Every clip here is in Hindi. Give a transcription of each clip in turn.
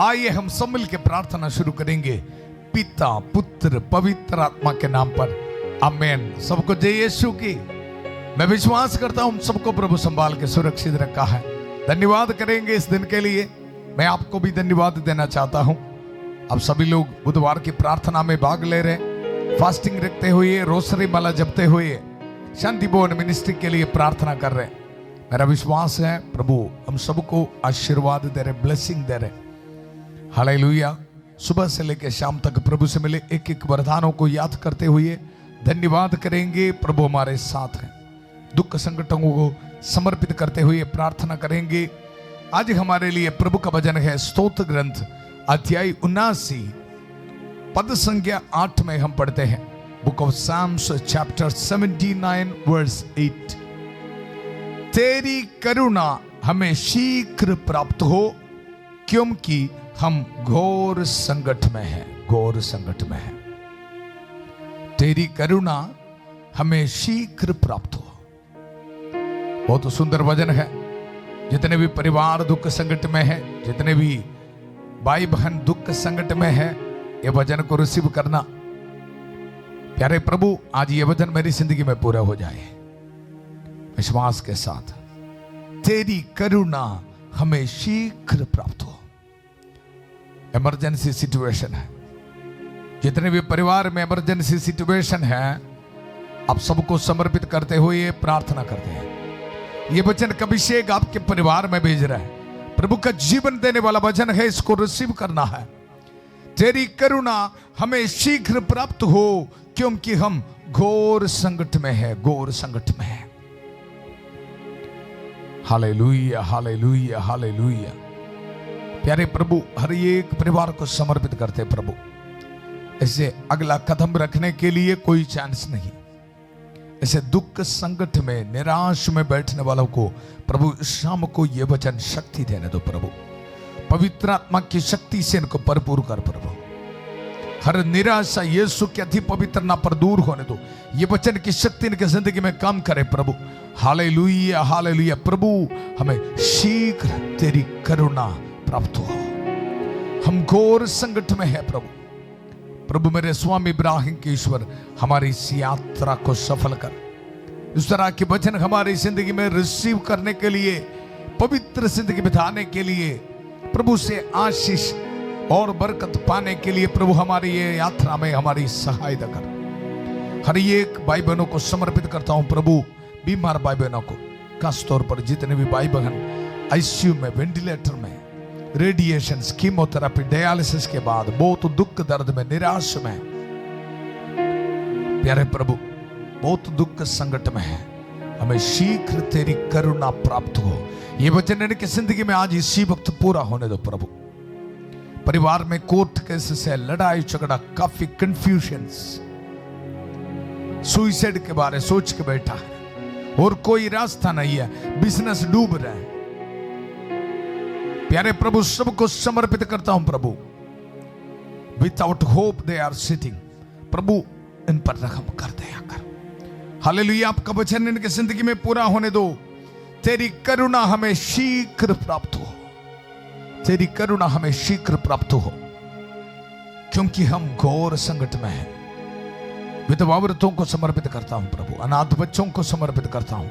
आइए हम सब मिल के प्रार्थना शुरू करेंगे पिता पुत्र पवित्र आत्मा के नाम पर, आमेन। सबको जय यीशु की। मैं विश्वास करता हूं सबको प्रभु संभाल के सुरक्षित रखा है। धन्यवाद करेंगे इस दिन के लिए। मैं आपको भी धन्यवाद देना चाहता हूं। अब सभी लोग बुधवार की प्रार्थना में भाग ले रहे, फास्टिंग रखते हुए, रोसरी माला जपते हुए, शांति भवन मिनिस्ट्री के लिए प्रार्थना कर रहे। मेरा विश्वास है प्रभु हम सबको आशीर्वाद दे रहे, ब्लेसिंग दे रहे। हालेलुया। सुबह से लेकर शाम तक प्रभु से मिले एक एक वरदानों को याद करते हुए धन्यवाद करेंगे। प्रभु हमारे साथ हैं। दुख संकटों को समर्पित करते हुए प्रार्थना करेंगे। आज हमारे लिए प्रभु का वचन है स्तोत्र ग्रंथ अध्याय 79 पद संख्या 8 में हम पढ़ते हैं। Book of Psalms chapter 79 verse 8। तेरी करुणा हमें शीघ्र प्राप्त हो, क्योंकि हम घोर संकट में हैं, घोर संकट में हैं। तेरी करुणा हमें शीघ्र प्राप्त हो। बहुत सुंदर वचन है। जितने भी परिवार दुख संकट में है, जितने भी भाई बहन दुख संकट में है, ये वचन को रिसीव करना। प्यारे प्रभु आज ये वचन मेरी जिंदगी में पूरा हो जाए विश्वास के साथ। तेरी करुणा हमें शीघ्र प्राप्त हो। इमरजेंसी सिचुएशन है, जितने भी परिवार में इमरजेंसी सिचुएशन है, आप सबको समर्पित करते हुए प्रार्थना करते हैं। ये वचन का अभिषेक आपके परिवार में भेज रहा है। प्रभु का जीवन देने वाला वचन है, इसको रिसीव करना है। तेरी करुणा हमें शीघ्र प्राप्त हो, क्योंकि हम घोर संकट में है, घोर संकट में है। Hallelujah, hallelujah, hallelujah. प्यारे प्रभु हर एक परिवार को समर्पित करते प्रभु। ऐसे अगला कदम रखने के लिए कोई चांस नहीं। ऐसे दुख संकट में निराश में बैठने वालों को प्रभु शाम को ये वचन शक्ति देने दो प्रभु। पवित्र आत्मा की शक्ति से इनको भरपूर कर प्रभु। हर निराशा यीशु के अति पवित्र नाम पर दूर होने दो। ये वचन की शक्ति इनके जिंदगी में काम करे प्रभु। Hallelujah, hallelujah. प्रभु हमें शीघ्र तेरी करुणा प्राप्त हो। हम घोर संकट में है प्रभु। प्रभु मेरे स्वामी इब्राहिम के ईश्वर हमारी इस यात्रा को सफल कर। इस तरह के वचन हमारी जिंदगी में रिसीव करने के लिए, पवित्र जिंदगी बिताने के लिए, प्रभु से आशीष और बरकत पाने के लिए प्रभु हमारी ये यात्रा में हमारी सहायता कर। हर एक भाई बहनों को समर्पित करता हूं प्रभु। बीमार भाई बहनों को, खास तौर पर जितने भी भाई बहन आईसीयू में, वेंटिलेटर में, रेडिएशन, कीमोथेरेपी, डायलिसिस के बाद बहुत दुख दर्द में, निराश में, प्यारे प्रभु बहुत दुख संकट में है, हमें शीघ्र तेरी करुणा प्राप्त हो। ये वचन इनकी जिंदगी में आज इसी वक्त पूरा होने दो प्रभु। परिवार में कोर्ट केस से लड़ाई झगड़ा, काफी कंफ्यूजन्स, सुसाइड के बारे सोच के बैठा है और कोई रास्ता नहीं है, बिजनेस डूब रहा है। प्यारे प्रभु सबको समर्पित करता हूं प्रभु। Without hope they are sitting. प्रभु इन पर रहम कर दया कर। हालेलुया। आपका वचन इनकी जिंदगी में पूरा होने दो। तेरी करुणा हमें शीघ्र प्राप्त हो। तेरी करुणा हमें शीघ्र प्राप्त हो, क्योंकि हम घोर संकट में हैं। विधवा औरतों को समर्पित करता हूं प्रभु। अनाथ बच्चों को समर्पित करता हूं।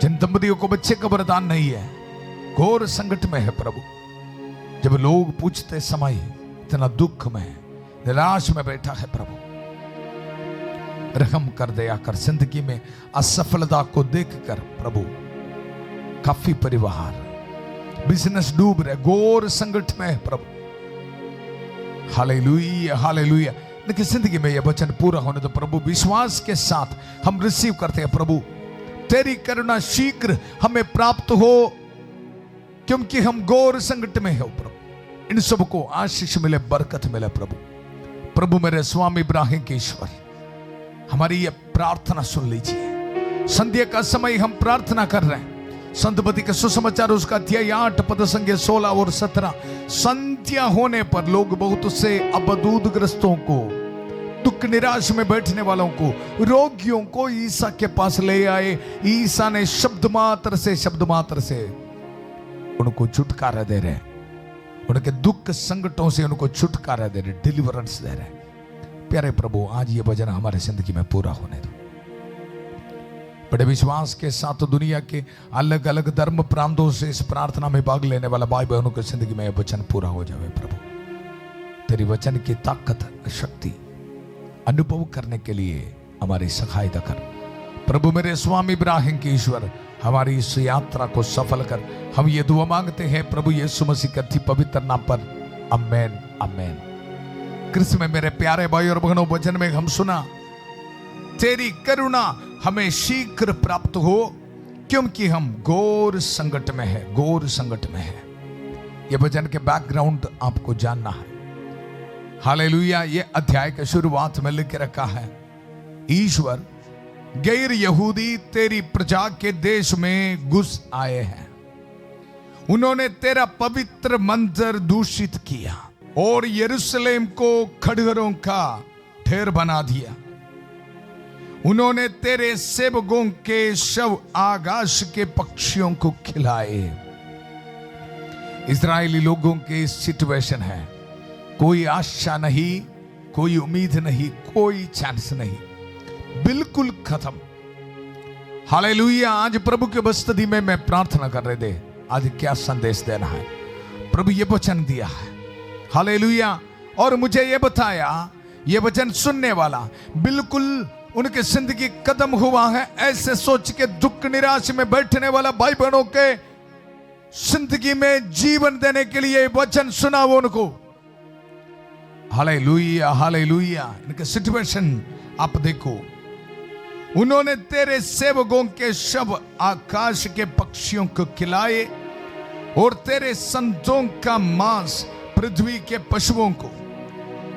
जिन दंपतियों को बच्चे का वरदान नहीं है, घोर संकट में है प्रभु। जब लोग पूछते समय इतना दुख में, निराश में बैठा है प्रभु, रहम कर दया कर। जिंदगी में असफलता को देखकर प्रभु काफी परिवार, बिजनेस डूब रहे, घोर संकट में है प्रभु। Hallelujah, hallelujah. इनकी जिंदगी में यह वचन पूरा होने दो प्रभु। विश्वास के साथ हम रिसीव करते हैं प्रभु। तेरी करुणा शीघ्र हमें प्राप्त हो, क्योंकि हम घोर संकट में है प्रभु। इन सबको आशीष मिले, बरकत मिले प्रभु। प्रभु मेरे स्वामी इब्राहिम के ईश्वर हमारी ये प्रार्थना सुन लीजिए। संध्या का समय हम प्रार्थना कर रहे हैं। संतपति के सुसमाचार उसका अध्याय 8 पद संख्या 16 और 17। संध्या होने पर लोग बहुत से अबदूदग्रस्तों को, दुख निराश में बैठने वालों को, रोगियों को ईसा के पास ले आए। ईसा ने शब्द मात्र से उनको छुटकारा दे रहे हैं। उनके दुख संकटों से उनको छुटकारा दे रहे, डिलीवरेंस दे रहे। प्यारे प्रभु, आज ये वचन हमारे जिंदगी में पूरा होने दो। बड़े विश्वास के साथ दुनिया के अलग अलग धर्म प्रांतों से इस प्रार्थना में भाग लेने वाला भाई बहनों की जिंदगी में यह वचन पूरा हो जाए। प्रभु, तेरी वचन की ताकत, शक्ति अनुभव करने के लिए हमारी सहायता कर। प्रभु, मेरे स्वामी इब्राहिम के ईश्वर, हमारी इस यात्रा को सफल कर। हम ये दुआ मांगते हैं प्रभु यीशु मसीह के अति पवित्र नाम पर, आमेन, आमेन। कृष्ण में मेरे प्यारे भाई और बहनों, वचन में हम सुना, तेरी करुणा हमें शीघ्र प्राप्त हो, क्योंकि हम घोर संकट में है, घोर संकट में है। ये वचन के बैकग्राउंड आपको जानना है। हालेलुया। ये अध्याय के शुरुआत में लिख के रखा है, ईश्वर गैर यहूदी तेरी प्रजा के देश में घुस आए हैं। उन्होंने तेरा पवित्र मंदिर दूषित किया और यरूशलेम को खड़गरों का ढेर बना दिया। उन्होंने तेरे सेवकों के शव आकाश के पक्षियों को खिलाए। इजरायली लोगों के सिचुएशन है, कोई आशा नहीं, कोई उम्मीद नहीं, कोई चांस नहीं, बिल्कुल खत्म। हालेलुया। आज प्रभु के बस्तदी में मैं प्रार्थना कर रहे थे, आज क्या संदेश देना है। प्रभु ये वचन दिया है, हालेलुया, और मुझे ये बताया, ये वचन सुनने वाला बिल्कुल उनके जिंदगी कदम हुआ है, ऐसे सोच के दुख निराश में बैठने वाला भाई बहनों के जिंदगी में जीवन देने के लिए वचन सुना वो उनको। Hallelujah, hallelujah. इनके सिचुएशन आप देखो, उन्होंने तेरे सेवकों के शव आकाश के पक्षियों को खिलाए और तेरे संतों का मांस पृथ्वी के पशुओं को।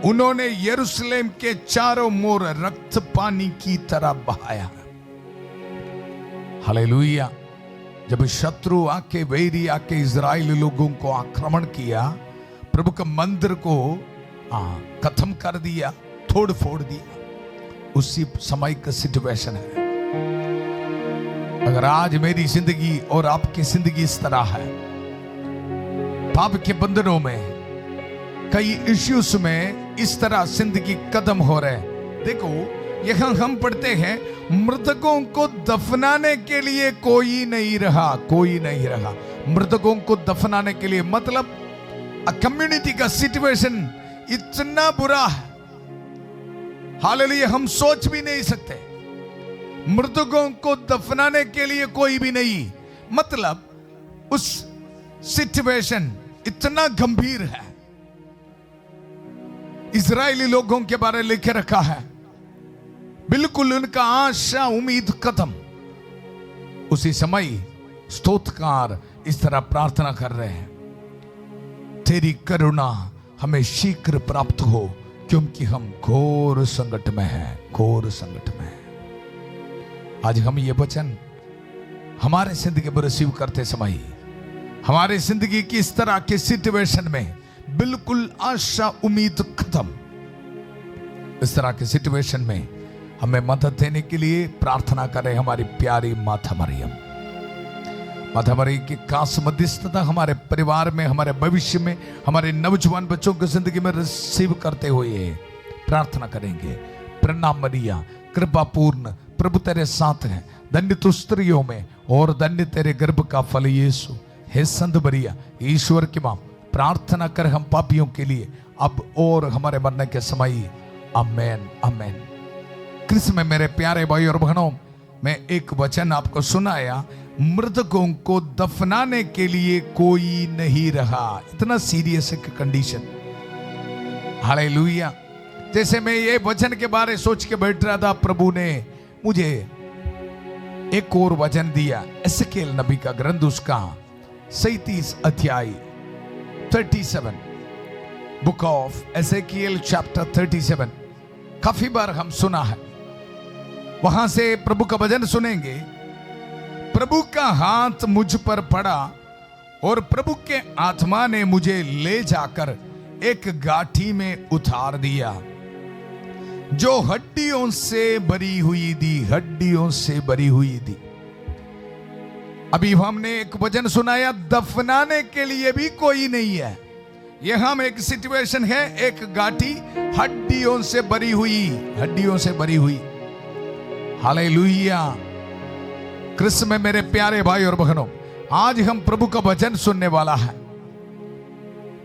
उन्होंने यरूशलेम के चारों ओर रक्त पानी की तरह बहाया। हालेलुया। जब शत्रु आके, वैरी आके इजराइली लोगों को आक्रमण किया, प्रभु का मंदिर को खत्म कर दिया, तोड़ फोड़ दिया, उसी समय का सिचुएशन है। अगर आज मेरी जिंदगी और आपकी जिंदगी इस तरह है, पाप के बंधनों में, कई इश्यूज में इस तरह जिंदगी कदम हो रहे। देखो, यहां हम पढ़ते हैं, मृतकों को दफनाने के लिए कोई नहीं रहा, कोई नहीं रहा। मृतकों को दफनाने के लिए मतलब कम्युनिटी का सिचुएशन इतना बुरा है, हालेलुया, हम सोच भी नहीं सकते। मृतकों को दफनाने के लिए कोई भी नहीं, मतलब उस सिचुएशन इतना गंभीर है। इजरायली लोगों के बारे में लिखे रखा है, बिल्कुल उनका आशा उम्मीद खत्म। उसी समय स्तोत्रकार इस तरह प्रार्थना कर रहे हैं, तेरी करुणा हमें शीघ्र प्राप्त हो, क्योंकि हम घोर संकट में हैं, घोर संकट में हैं। आज हम ये वचन हमारे जिंदगी में रिसीव करते समय, हमारे जिंदगी की इस तरह के सिचुएशन में बिल्कुल आशा उम्मीद खत्म, इस तरह के सिचुएशन में हमें मदद देने के लिए प्रार्थना करें हमारी प्यारी माता मरियम। माता मरियम की खास मध्यस्थता हमारे परिवार में, हमारे भविष्य में, हमारे नौजवान बच्चों की जिंदगी में रिसीव करते हुए प्रार्थना करेंगे। प्रणाम मरिया, कृपा पूर्ण, प्रभु तेरे साथ है, धन्य तू स्त्रियों में और धन्य तेरे गर्भ का फल यीशु। हे संत मरिया, ईश्वर की मां, प्रार्थना कर हम पापियों के लिए, अब और हमारे मरने के समय। आमेन, आमेन। कृष्ण में मेरे प्यारे भाई और बहनों, मैं एक वचन आपको सुनाया, मृतकों को दफनाने के लिए कोई नहीं रहा। इतना सीरियस है कंडीशन। हालेलुया। जैसे मैं ये वचन के बारे सोच के बैठ रहा था, प्रभु ने मुझे एक और वचन दिया, एसेकिएल नबी का ग्रंथ, उसका 37 अध्याय 37, बुक ऑफ एसेकिएल चैप्टर 37। काफी बार हम सुना है, वहां से प्रभु का वचन सुनेंगे। प्रभु का हाथ मुझ पर पड़ा और प्रभु के आत्मा ने मुझे ले जाकर एक गाठी में उतार दिया जो हड्डियों से भरी हुई थी, हड्डियों से भरी हुई थी। अभी हमने एक वचन सुनाया, दफनाने के लिए भी कोई नहीं है, यहां में एक सिचुएशन है, एक गाठी हड्डियों से भरी हुई, हड्डियों से भरी हुई। हालेलुया। कृष्ण में मेरे प्यारे भाई और बहनों, आज हम प्रभु का वचन सुनने वाला है।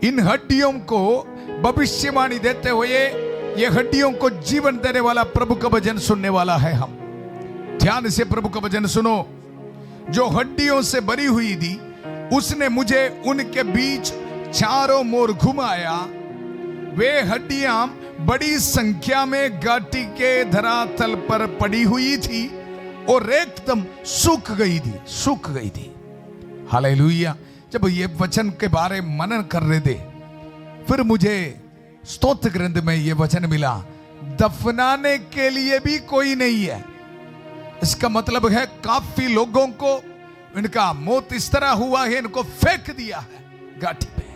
इन हड्डियों को भविष्यवाणी देते हुए ये हड्डियों को जीवन देने वाला प्रभु का वचन सुनने वाला है। हम ध्यान से प्रभु का वचन सुनो। जो हड्डियों से भरी हुई थी, उसने मुझे उनके बीच चारों ओर घुमाया। वे हड्डियां बड़ी संख्या में गाटी के धरातल पर पड़ी हुई थी और एकदम सूख गई थी, सूख गई थी। हालेलुया। जब ये वचन के बारे में मनन कर रहे थे, फिर मुझे स्तोत्र ग्रंथ में ये वचन मिला, दफनाने के लिए भी कोई नहीं है। इसका मतलब है काफी लोगों को इनका मौत इस तरह हुआ है, इनको फेंक दिया है गाठी पे।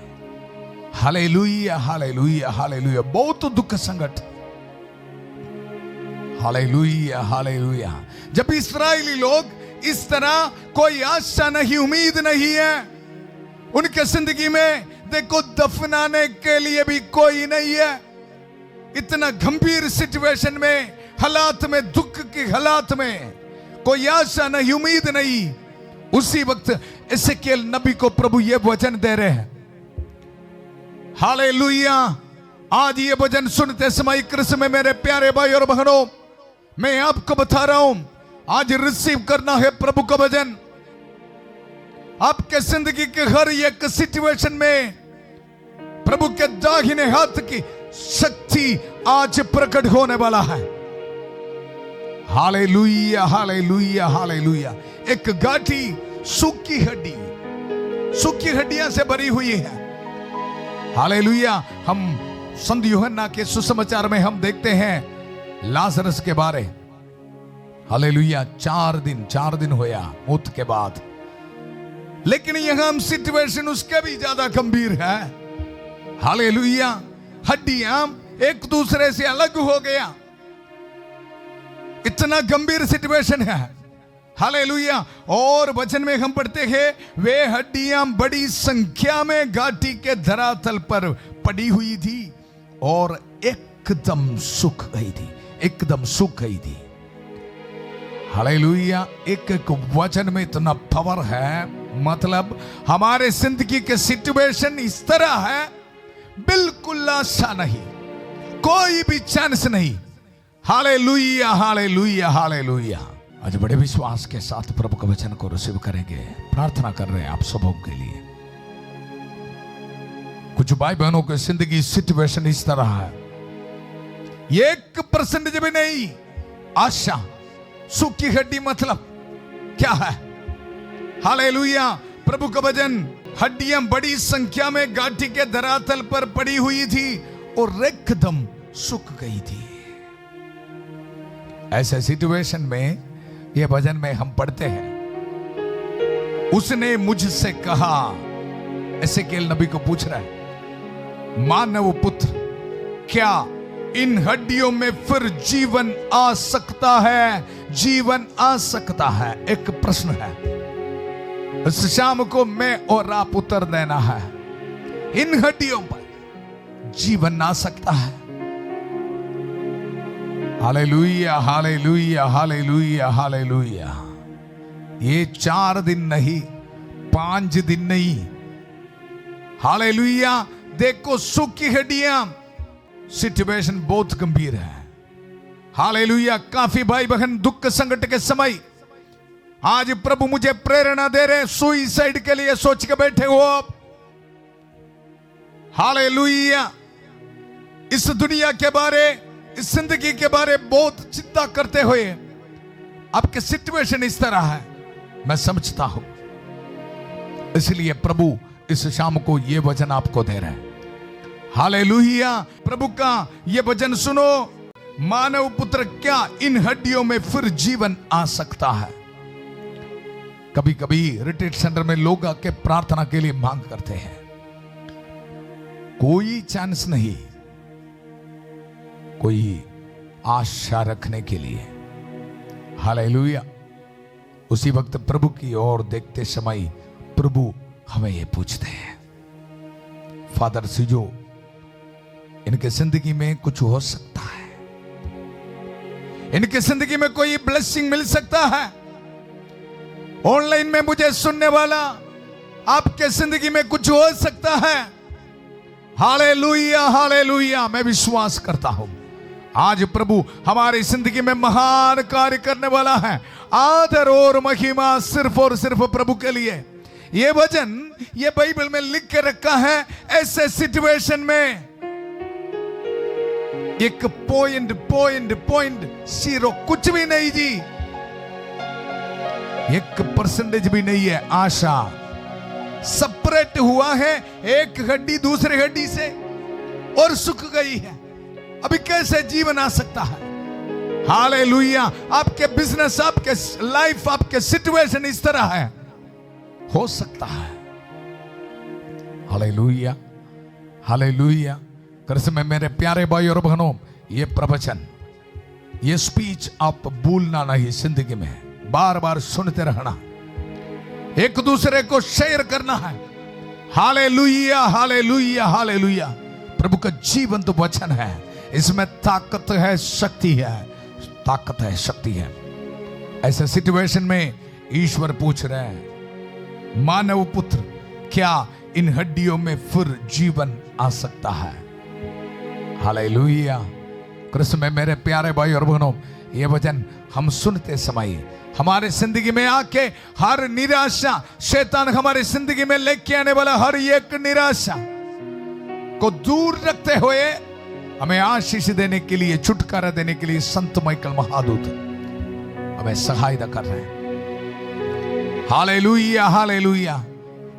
Hallelujah, hallelujah, hallelujah. बहुत दुख संकट। Hallelujah, hallelujah. जब इस्राएली लोग इस तरह, कोई आशा नहीं, उम्मीद नहीं है उनके जिंदगी में, देखो दफनाने के लिए भी कोई नहीं है। इतना गंभीर सिचुएशन में, हालात में, दुख की हालात में, कोई आशा नहीं, उम्मीद नहीं, उसी वक्त एसेकियेल नबी को प्रभु ये वचन दे रहे हैं। हालेलुया। आज ये वचन सुनते समय कृष्ण में मेरे प्यारे भाई और बहनों, मैं आपको बता रहा हूं, आज रिसीव करना है प्रभु का वचन। आपके जिंदगी के हर एक सिचुएशन में प्रभु के दाहिने हाथ की शक्ति आज प्रकट होने वाला है। Hallelujah, hallelujah, hallelujah. एक गाठी सूखी हड्डी, सूखी हड्डियां से भरी हुई है। हालेलुया। हम संत यूहन्ना के सुसमाचार में हम देखते हैं लाजरस के बारे। हालेलुया। 4 दिन होया मौत के बाद, लेकिन यहां हम सिचुएशन उसके भी ज्यादा गंभीर है। हालेलुया। हड्डियां एक दूसरे से अलग हो गया, इतना गंभीर सिचुएशन है। हालेलुया। और वचन में हम पढ़ते हैं, वे हड्डियां बड़ी संख्या में गाटी के धरातल पर पड़ी हुई थी और एकदम सूख गई थी, एकदम सूख गई थी। हालेलुया। एक एक वचन में इतना पावर है। मतलब हमारे जिंदगी के सिचुएशन इस तरह है, बिल्कुल आशा नहीं, कोई भी चांस नहीं। Hallelujah, hallelujah, hallelujah. आज बड़े विश्वास के साथ प्रभु के वचन को रिसीव करेंगे। प्रार्थना कर रहे हैं आप सबों के लिए। कुछ भाई बहनों की जिंदगी सिचुएशन इस तरह है, 1% भी नहीं आशा। सूखी हड्डी मतलब क्या है? हालेलुया। प्रभु का वचन, हड्डियां बड़ी संख्या में गाठी के धरातल पर पड़ी हुई थी और एकदम सूख गई थी। ऐसे सिचुएशन में यह भजन में हम पढ़ते हैं, उसने मुझसे कहा, एसेकियेल नबी को पूछ रहा है, मानव पुत्र, क्या इन हड्डियों में फिर जीवन आ सकता है? जीवन आ सकता है? एक प्रश्न है, इस शाम को मैं और आप उत्तर देना है। इन हड्डियों पर जीवन आ सकता है? Hallelujah, hallelujah, hallelujah, hallelujah. ये 4 दिन नहीं, 5 दिन नहीं। हालेलुया। देखो सूखी हड्डियां, सिचुएशन बहुत गंभीर है। हालेलुया। काफी भाई बहन दुख संकट के समय आज प्रभु मुझे प्रेरणा दे रहे, सुइसाइड के लिए सोच के बैठे हो आप। हालेलुया। इस दुनिया के बारे, इस जिंदगी के बारे बहुत चिंता करते हुए आपके सिचुएशन इस तरह है, मैं समझता हूं। इसलिए प्रभु इस शाम को यह वचन आपको दे रहे हैं। हालेलुया। प्रभु का यह वचन सुनो, मानव पुत्र, क्या इन हड्डियों में फिर जीवन आ सकता है? कभी कभी रिट्रीट सेंटर में लोग आके प्रार्थना के लिए मांग करते हैं, कोई चांस नहीं, कोई आशा रखने के लिए। हालेलुया। उसी वक्त प्रभु की ओर देखते समय प्रभु हमें ये पूछते हैं, फादर सिजो, इनके जिंदगी में कुछ हो सकता है, इनके जिंदगी में कोई ब्लेसिंग मिल सकता है। ऑनलाइन में मुझे सुनने वाला, आपके जिंदगी में कुछ हो सकता है। Hallelujah, hallelujah. मैं विश्वास करता हूं आज प्रभु हमारी जिंदगी में महान कार्य करने वाला है। आदर और महिमा सिर्फ और सिर्फ प्रभु के लिए। ये वचन ये बाइबल में लिख के रखा है। ऐसे सिचुएशन में एक पॉइंट 0 कुछ भी नहीं जी, 1% भी नहीं है। आशा सेपरेट हुआ है एक हड्डी दूसरे हड्डी से और सुख गई है। अभी कैसे जीवन आ सकता है? हालेलुया। आपके बिजनेस, आपके लाइफ, आपके सिचुएशन इस तरह है, हो सकता है। Hallelujah, hallelujah. कृष्ण में मेरे प्यारे भाई और बहनों, ये प्रवचन, ये स्पीच आप भूलना नहीं। जिंदगी में बार बार सुनते रहना, एक दूसरे को शेयर करना है। Hallelujah, hallelujah, hallelujah. प्रभु का जीवंत तो वचन है, इसमें ताकत है, शक्ति है, ताकत है, शक्ति है। ऐसे सिचुएशन में ईश्वर पूछ रहे हैं, मानव पुत्र, क्या इन हड्डियों में फिर जीवन आ सकता है? हालेलुया। कृष्ण में मेरे प्यारे भाई और बहनों, ये वचन हम सुनते समय हमारे जिंदगी में आके हर निराशा, शैतान हमारे जिंदगी में लेके आने वाला हर एक निराशा को दूर रखते हुए हमें आशीष देने के लिए, छुटकारा देने के लिए संत माइकल महादूत हमें सहायता कर रहे हैं। Hallelujah, hallelujah.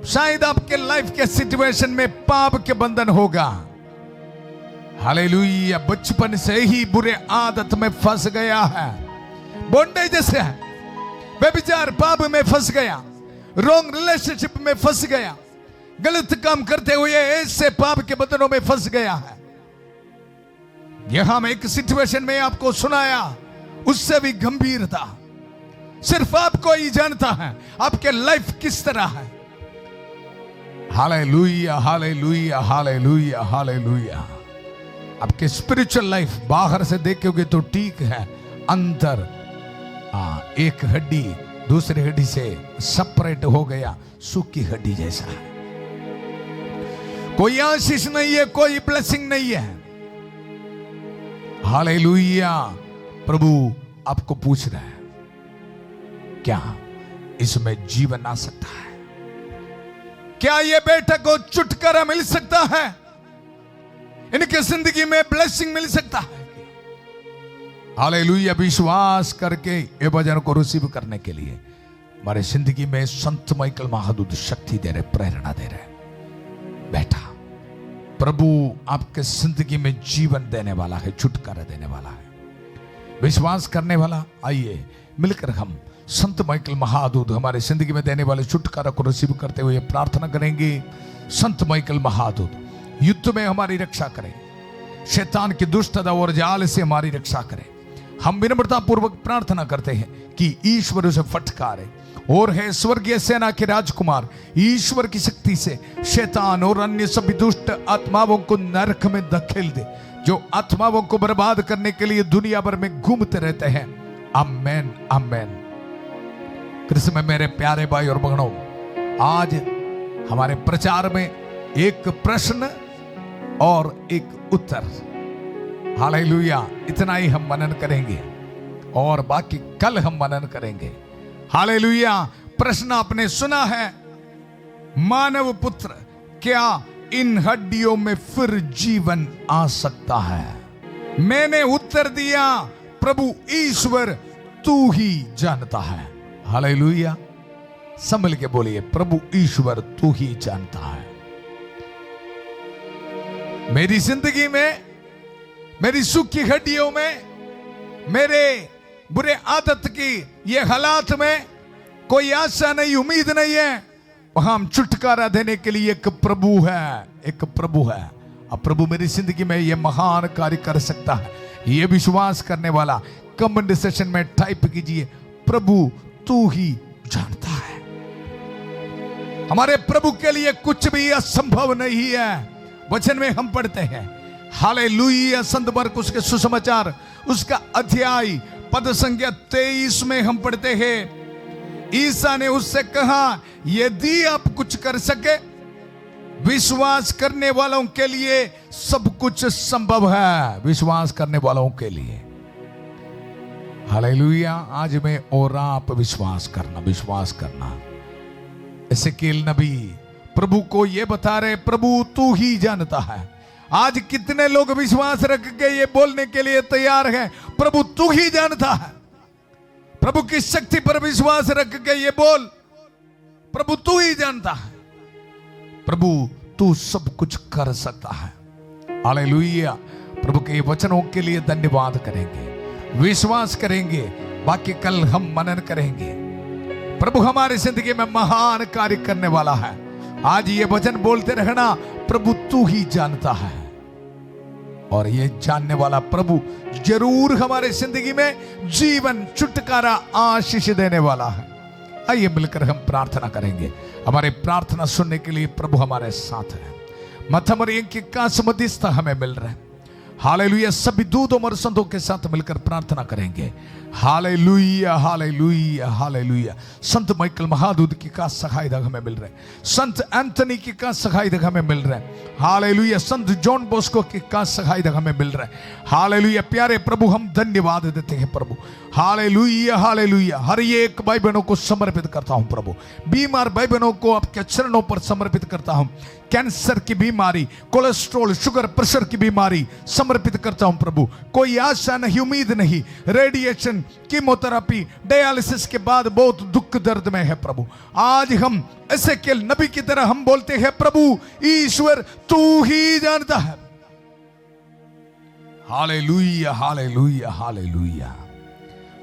शायद आपके लाइफ के सिचुएशन में पाप के बंधन होगा। हालेलुया। बचपन से ही बुरे आदत में फंस गया है, बॉन्डेज से है, व्यभिचार पाप में फंस गया, रॉन्ग रिलेशनशिप में फंस गया, गलत काम करते हुए ऐसे पाप के बंधनों में फंस गया है। यहां मैं एक सिचुएशन में आपको सुनाया, उससे भी गंभीर था। सिर्फ आपको ही जानता है आपके लाइफ किस तरह है। Hallelujah, hallelujah, hallelujah, hallelujah. आपके स्पिरिचुअल लाइफ बाहर से देखोगे तो ठीक है, अंदर एक हड्डी दूसरी हड्डी से सेपरेट हो गया, सूखी हड्डी जैसा है। कोई आशीष नहीं है, कोई ब्लेसिंग नहीं है। हालेलुया। प्रभु आपको पूछ रहा है, क्या इसमें जीवन आ सकता है? क्या ये बेटा को छुटकारा मिल सकता है? इनके जिंदगी में ब्लेसिंग मिल सकता है? हालेलुया। विश्वास करके ये वचन को रिसीव करने के लिए हमारे जिंदगी में संत माइकल महादूत शक्ति दे रहे, प्रेरणा दे रहे। बेटा, प्रभु आपके जिंदगी में जीवन देने वाला है, छुटकारा देने वाला है। विश्वास करने वाला, आइए मिलकर हम संत माइकल महादूत हमारे जिंदगी में देने वाले छुटकारा को रिसीव करते हुए प्रार्थना करेंगे। संत माइकल महादूत युद्ध में हमारी रक्षा करें, शैतान की दुष्टता और जाल से हमारी रक्षा करें। हम विनम्रता पूर्वक प्रार्थना करते हैं कि ईश्वर उसे फटकारे और है स्वर्गीय सेना के राजकुमार ईश्वर की शक्ति से शैतान और अन्य सभी दुष्ट आत्माओं को नरक में धकेल दे, जो आत्माओं को बर्बाद करने के लिए दुनिया भर में घूमते रहते हैं। आमेन, आमेन। कृष्ण में मेरे प्यारे भाई और बहनों, आज हमारे प्रचार में एक प्रश्न और एक उत्तर, हालेलुया, इतना ही हम मनन करेंगे और बाकी कल हम मनन करेंगे। हालेलुया। प्रश्न आपने सुना है, मानव पुत्र, क्या इन हड्डियों में फिर जीवन आ सकता है? मैंने उत्तर दिया, प्रभु ईश्वर तू ही जानता है। हालेलुया। संभल के बोलिए, प्रभु ईश्वर तू ही जानता है। मेरी जिंदगी में, मेरी सूखी हड्डियों में, मेरे बुरे आदत की ये हालात में कोई आशा नहीं, उम्मीद नहीं है। वहां हम छुटकारा देने के लिए एक प्रभु है, एक प्रभु है। अब प्रभु मेरी जिंदगी में ये महान कार्य कर सकता है। ये विश्वास करने वाला कमेंट सेक्शन में टाइप कीजिए, प्रभु तू ही जानता है। हमारे प्रभु के लिए कुछ भी असंभव नहीं है। वचन में हम पढ़ते हैं, हालेलुया, संत मरकुस के सुसमाचार उसका अध्याय पद संख्या 23 में हम पढ़ते हैं, ईसा ने उससे कहा, यदि आप कुछ कर सके, विश्वास करने वालों के लिए सब कुछ संभव है। विश्वास करने वालों के लिए, हालेलुया। आज मैं और आप विश्वास करना। एसेकिएल नबी प्रभु को ये बता रहे, प्रभु तू ही जानता है। आज कितने लोग विश्वास रख के ये बोलने के लिए तैयार हैं, प्रभु तू ही जानता है। प्रभु की शक्ति पर विश्वास रख के ये बोल, प्रभु तू ही जानता है, प्रभु तू सब कुछ कर सकता है। हालेलुया। प्रभु के वचनों के लिए धन्यवाद करेंगे, विश्वास करेंगे, बाकी कल हम मनन करेंगे। प्रभु हमारी जिंदगी में महान कार्य करने वाला है। आज ये वचन बोलते रहना, प्रभु तू ही जानता है, और ये जानने वाला प्रभु जरूर हमारे जिंदगी में जीवन, छुटकारा, आशीष देने वाला है। आइए मिलकर हम प्रार्थना करेंगे। हमारे प्रार्थना सुनने के लिए प्रभु हमारे साथ है। मथमरियम की कास मध्यस्थ हमें मिल रहे हैं। हालेलुया। सभी दूतों और संतों के साथ मिलकर प्रार्थना करेंगे। Hallelujah, hallelujah, hallelujah. संत माइकल महादूत की का सहायता हमें मिल रहे हैं। संत एंथनी की का सहायता हमें मिल रहे हैं। हालेलुया। संत जॉन बोस्को की का सहायता हमें मिल रहा है। हालेलुया। प्यारे प्रभु, हम धन्यवाद देते हैं प्रभु। Hallelujah, hallelujah. हर एक भाई बहनों को समर्पित करता हूं प्रभु। बीमार भाई बहनों को आपके चरणों पर समर्पित करता हूं। कैंसर की बीमारी, कोलेस्ट्रॉल, शुगर, प्रेशर की बीमारी समर्पित करता हूं प्रभु। कोई आशा नहीं, उम्मीद नहीं, रेडिएशन, कीमोथेरेपी, डायलिसिस के बाद बहुत दुख दर्द में है प्रभु। आज हम एसेकिएल नबी की तरह हम बोलते हैं, प्रभु ईश्वर तू ही जानता है। Hallelujah, hallelujah, hallelujah,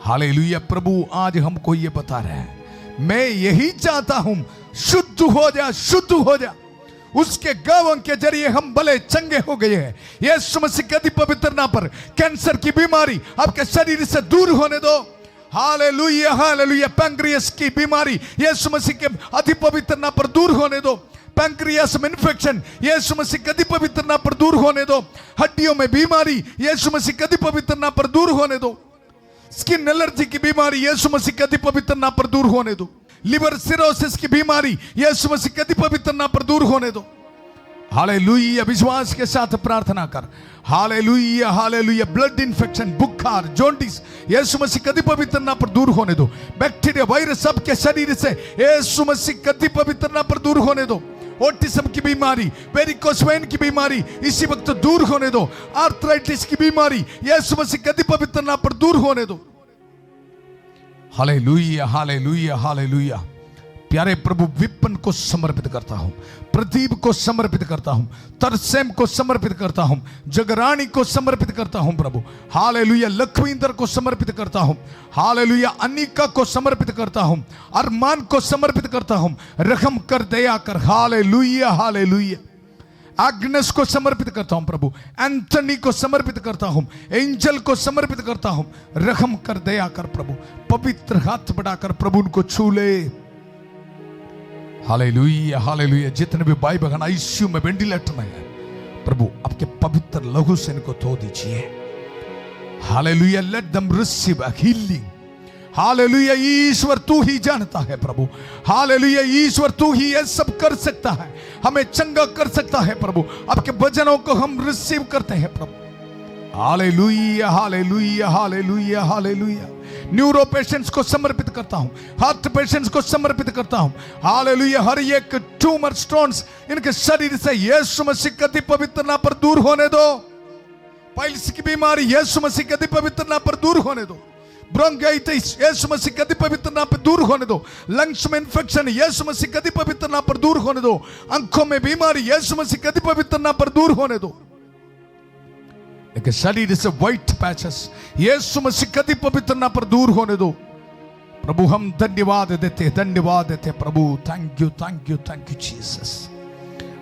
hallelujah. प्रभु आज हमको ये बता रहे हैं, मैं यही चाहता हूं, शुद्ध हो जा, शुद्ध हो जा। उसके गावों के जरिए हम भले चंगे हो गए हैं। यीशु मसीह के अति पवित्र नाम पर कैंसर की बीमारी आपके शरीर से दूर होने दो। Hallelujah, hallelujah. पैंक्रियास की बीमारी यीशु मसीह के अति पवित्र नाम पर दूर होने दो। पैंक्रियास में इन्फेक्शन यीशु मसीह के अति पवित्र नाम पर दूर होने दो। हड्डियों में बीमारी यीशु मसीह के अति पवित्र नाम पर दूर होने दो। स्किन एलर्जी की बीमारी यीशु मसीह के अति पवित्र नाम पर दूर होने दो। लिवर सिरोसिस की बीमारी यीशु मसीह के अति पवित्र नाम पर दूर होने दो। हालेलुया। विश्वास के साथ प्रार्थना कर। Hallelujah, hallelujah. ब्लड इन्फेक्शन, बुखार, जॉन्डिस यीशु मसीह के अति पवित्र नाम पर दूर होने दो। बैक्टीरिया, वायरस सबके शरीर से यीशु मसीह के अति पवित्र नाम पर दूर होने दो। ऑटिज्म की बीमारी, वेरिकोस वेन की बीमारी इसी वक्त दूर होने दो। आर्थराइटिस की बीमारी यीशु मसीह के अति पवित्र नाम पर दूर होने दो। Hallelujah, hallelujah, hallelujah. प्यारे प्रभु, विपिन को समर्पित करता हूं, प्रदीप को समर्पित करता हूं, तरसेम को समर्पित करता हूं, जगरानी को समर्पित करता हूं प्रभु। हालेलुया। लखविंदर को समर्पित करता हूं। हालेलुया। अनिका को समर्पित करता हूं, अरमान को समर्पित करता हूं। रहम कर, दया कर। Hallelujah, hallelujah. एग्नेस को समर्पित करता हूं प्रभु। एंथनी को समर्पित करता हूं। एंजल को समर्पित करता हूं। रहम कर, दया कर प्रभु। पवित्र हाथ बढ़ाकर प्रभु उनको छू ले। Hallelujah, hallelujah. जितने भी भाई बहन आईसीयू में, वेंटिलेटर में है प्रभु, आपके पवित्र लहू से इनको धो दीजिए। Hallelujah. Let them receive a healing. Hallelujah. ईश्वर तू ही जानता है प्रभु। हालेलुया। ईश्वर तू ही ये सब कर सकता है, हमें चंगा कर सकता है प्रभु। आपके वचनों को हम रिसीव करते हैं प्रभु। Hallelujah, hallelujah, hallelujah, hallelujah. Neuro patients को समर्पित करता हूं, हार्ट पेशेंट्स को समर्पित करता हूं। हालेलुया। हर एक ट्यूमर, स्टोन्स इनके शरीर से यीशु मसीह के अति पवित्र नाम पर दूर होने दो। पाइल्स की बीमारी यीशु मसीह के अति पवित्र नाम पर दूर होने दो। ब्रोंकाइटिस यीशु मसीह के अति पवित्र नाम पर दूर होने दो। लंग्स में इंफेक्शन यीशु मसीह के अति पवित्र नाम पर दूर होने दो। आंखों में बीमारी यीशु मसीह के अति पवित्र नाम पर दूर होने दो। लेकिन शरीर से व्हाइट पैचेस यीशु मसीह के अति पवित्र नाम पर दूर होने दो प्रभु। हम धन्यवाद देते, धन्यवाद देते प्रभु। Thank you, thank you, thank you Jesus.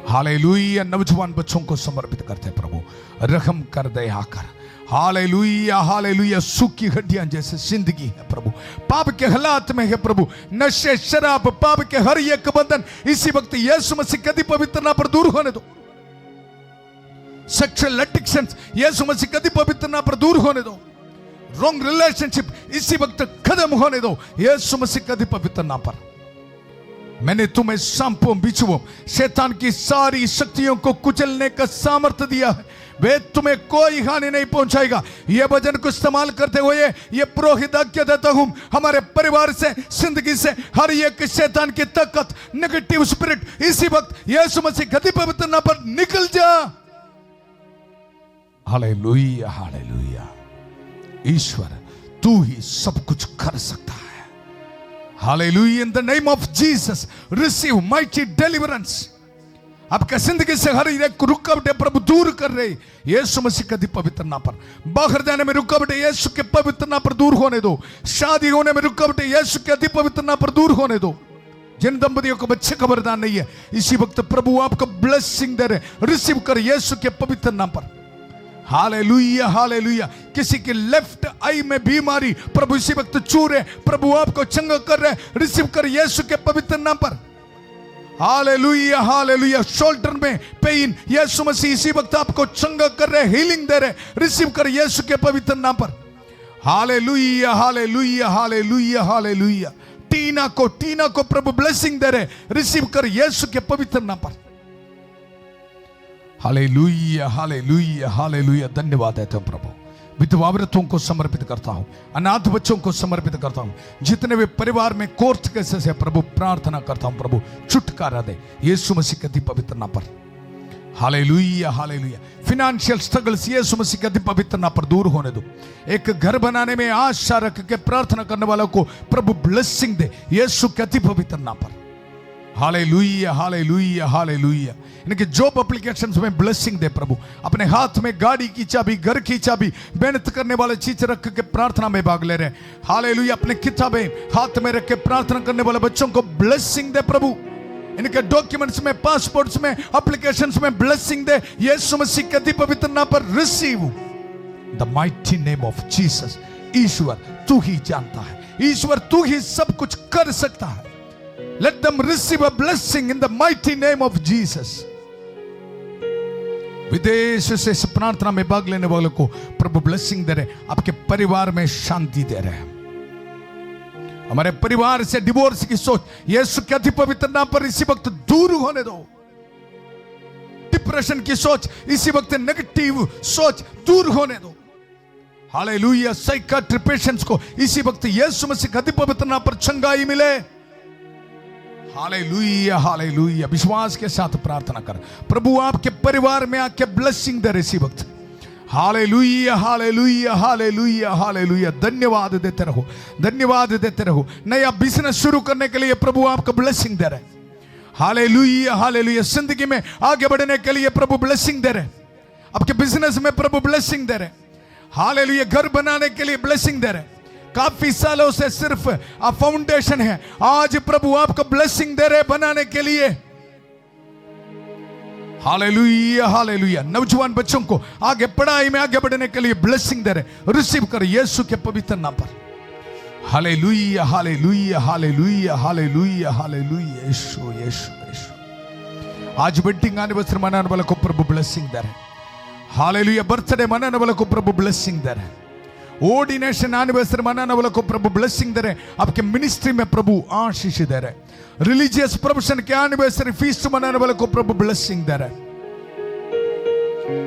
Hallelujah. नौजवान बच्चों को समर्पित करते प्रभु। रहम कर, दया कर। Hallelujah, hallelujah. सूखी हड्डियां जैसे जिंदगी है प्रभु, पाप के हालात में है प्रभु। नशे, शराब, पाप के हर एक बंधन इसी वक्त यीशु मसीह के अति पवित्र नाम पर दूर होने दो। सेक्सुअल एडिक्शन यीशु मसीह कभी पवित्र नाम पर दूर होने दो। रॉन्ग रिलेशनशिप इसी वक्त खत्म होने दो यीशु मसीह कभी पवित्र नाम पर। मैंने तुम्हें सांपों बिच्छुओं शैतान की सारी शक्तियों को कुचलने का सामर्थ्य दिया है, वे तुम्हें कोई हानि नहीं पहुंचाएगा। यह वचन को इस्तेमाल करते हुए ये पुरोहित आज्ञा देता हूं, हमारे परिवार से, जिंदगी से हर एक शैतान की ताकत, नेगेटिव स्पिरिट इसी वक्त यीशु मसीह कभी पवित्र नाम पर निकल जा। Hallelujah, hallelujah. ईश्वर तू ही सब कुछ कर सकता है। Hallelujah. In the name of Jesus receive mighty deliverance. आपका जिंदगी से हर एक रुकावटें प्रभु दूर कर रहे यीशु मसीह कभी पवित्र नाम पर। बाहर जाने में रुकावटें यीशु के पवित्र नाम पर दूर होने दो। शादी होने में रुकावटें यीशु के अति पवित्र नाम पर दूर होने दो। जिन दंपतियों को बच्चे का वरदान नहीं है इसी वक्त प्रभु आपको ब्लेसिंग दे रहे, रिसीव कर यीशु के पवित्र नाम पर। Hallelujah, hallelujah. किसी की लेफ्ट आई में बीमारी प्रभु इसी वक्त छू रहे, प्रभु आपको चंगा कर रहे, रिसीव कर यीशु के पवित्र नाम पर। Hallelujah, hallelujah. शोल्डर में पेन यीशु मसीह इसी वक्त आपको चंगा कर रहे, हीलिंग दे रहे, रिसीव कर यीशु के पवित्र नाम पर। Hallelujah, hallelujah, hallelujah, hallelujah. Tina को प्रभु ब्लेसिंग दे रहे, रिसीव कर यीशु के पवित्र नाम पर। Hallelujah, hallelujah, hallelujah. धन्यवाद देता हूं प्रभु। विधवा औरतों को समर्पित करता हूं, अनाथ बच्चों को समर्पित करता हूं, जितने भी परिवार में कोर्ट केसेस है प्रभु प्रार्थना करता हूं प्रभु छुटकारा दे यीशु मसीह के पवित्र नाम पर। Hallelujah, hallelujah. फाइनेंशियल स्ट्रगल्स यीशु मसीह के पवित्र नाम पर दूर होने दो। एक घर बनाने में आशा रख के प्रार्थना करने वालों को प्रभु ब्लेसिंग दे यीशु के पवित्र नाम पर। Hallelujah, hallelujah, hallelujah. इनके जॉब एप्लीकेशंस में ब्लेसिंग दे प्रभु। अपने हाथ में गाड़ी की चाबी, घर की चाबी, मेहनत करने वाले चीज रख के प्रार्थना में भाग ले रहे। हालेलुया। अपने किताबें हाथ में रख के प्रार्थना करने वाले बच्चों को ब्लेसिंग दे प्रभु। इनके डॉक्यूमेंट्स में, पासपोर्ट्स में, एप्लीकेशंस में ब्लेसिंग दे यीशु मसीह के पवित्र नाम पर। Receive the mighty name of Jesus. ईश्वर तू ही जानता है, ईश्वर तू ही सब कुछ कर सकता है। Let them receive a blessing in the mighty name of Jesus. विदेश से इस प्रार्थना में भाग लेने वालों को प्रभु ब्लेसिंग दे रहे, आपके परिवार में शांति दे रहे हैं। हमारे परिवार से डिवोर्स की सोच यीशु के अति पवित्र नाम पर इसी वक्त दूर होने दो। डिप्रेशन की सोच इसी वक्त, नेगेटिव सोच दूर होने दो। हालेलुया। साइकियाट्री पेशेंट्स को इसी वक्त यीशु मसीह के अति पवित्र नाम पर चंगाई मिले। Hallelujah, hallelujah. विश्वास के साथ प्रार्थना कर, प्रभु आपके परिवार में आके ब्लेसिंग दे इसी वक्त। Hallelujah, hallelujah, hallelujah, hallelujah. धन्यवाद देते रहो, धन्यवाद देते रहो। नया बिजनेस शुरू करने के लिए प्रभु आपको ब्लेसिंग दे रहे। Hallelujah, hallelujah. जिंदगी में आगे बढ़ने के लिए प्रभु ब्लेसिंग दे रहे, आपके बिजनेस में प्रभु ब्लेसिंग दे रहे। हालेलुया। घर बनाने के लिए ब्लेसिंग दे रहे। काफी सालों से सिर्फ फाउंडेशन है, आज प्रभु आपको ब्लेसिंग दे रहे बनाने के लिए। Hallelujah, hallelujah. नौजवान बच्चों को आगे पढ़ाई में आगे बढ़ने के लिए ब्लेसिंग दे रहे, रिसीव कर यीशु के पवित्र नाम पर। Hallelujah, hallelujah, hallelujah, hallelujah, hallelujah. यीशु, यीशु, यीशु। आज वेडिंग एनिवर्सरी मनाने वालों को प्रभु ब्लेसिंग दे रहे। हालेलुया। बर्थडे मनाने वालों को प्रभु ब्लेसिंग दे रहे। ऑर्डिनेशन एनिवर्सरी मनाने वालों को प्रभु ब्लेसिंग दे रहे। आपके मिनिस्ट्री में प्रभु आशीष दे रहे। रिलीजियस प्रोफेशन के एनिवर्सरी फीस्ट मनाने वालों को प्रभु ब्लेसिंग दे रहे।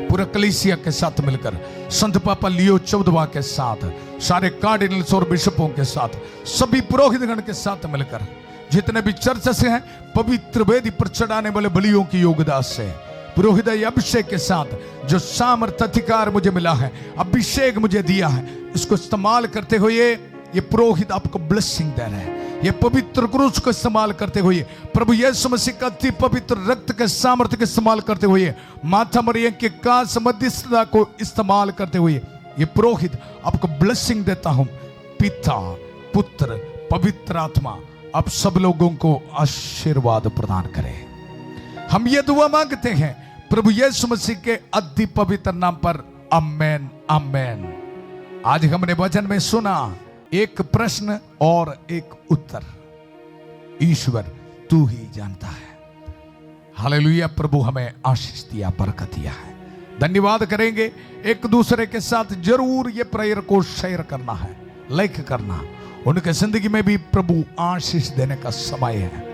पूरा कलीसिया के साथ मिलकर, संत पापा लियो 14वां के साथ, सारे कार्डिनल्स और बिशपों के साथ, सभी पुरोहितगण के साथ मिलकर, जितने भी चर्च से हैं, पवित्र वेदी पर चढ़ाने वाले बलियों की योगदान से, पुरोहित अभिषेक के साथ जो सामर्थ अधिकार मुझे मिला है, अभिषेक मुझे दिया है, इसको इस्तेमाल करते हुए ये पुरोहित आपको ब्लेसिंग दे रहे हैं। ये पवित्र क्रूस को इस्तेमाल करते हुए, प्रभु यीशु मसीह का अति पवित्र रक्त के सामर्थ्य का इस्तेमाल करते हुए, माता मरियम के कास मध्यस्थता को इस्तेमाल करते हुए, ये पुरोहित आपको ब्लेसिंग देता हूं। पिता, पुत्र, पवित्र आत्मा आप सब लोगों को आशीर्वाद प्रदान करें। हम ये दुआ मांगते हैं प्रभु यीशु मसीह के अति पवित्र नाम पर। आमेन, आमेन। आज हमने वचन में सुना एक प्रश्न और एक उत्तर। ईश्वर तू ही जानता है। हालेलुया। प्रभु हमें आशीष दिया, बरकत दिया है। धन्यवाद करेंगे। एक दूसरे के साथ जरूर ये प्रेयर को शेयर करना है, लाइक करना। उनके जिंदगी में भी प्रभु आशीष देने का समय है।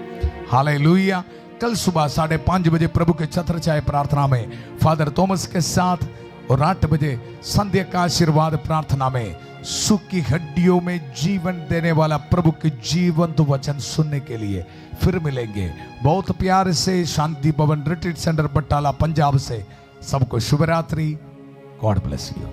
हालेलुया। कल सुबह 5:30 बजे प्रभु के छत्र छाया प्रार्थना में फादर थॉमस के साथ, और 8 बजे संध्या का आशीर्वाद प्रार्थना में सूखी हड्डियों में जीवन देने वाला प्रभु के जीवंत वचन सुनने के लिए फिर मिलेंगे। बहुत प्यार से शांति भवन रिट्रीट सेंटर बटाला पंजाब से सबको शुभ रात्रि। God bless you.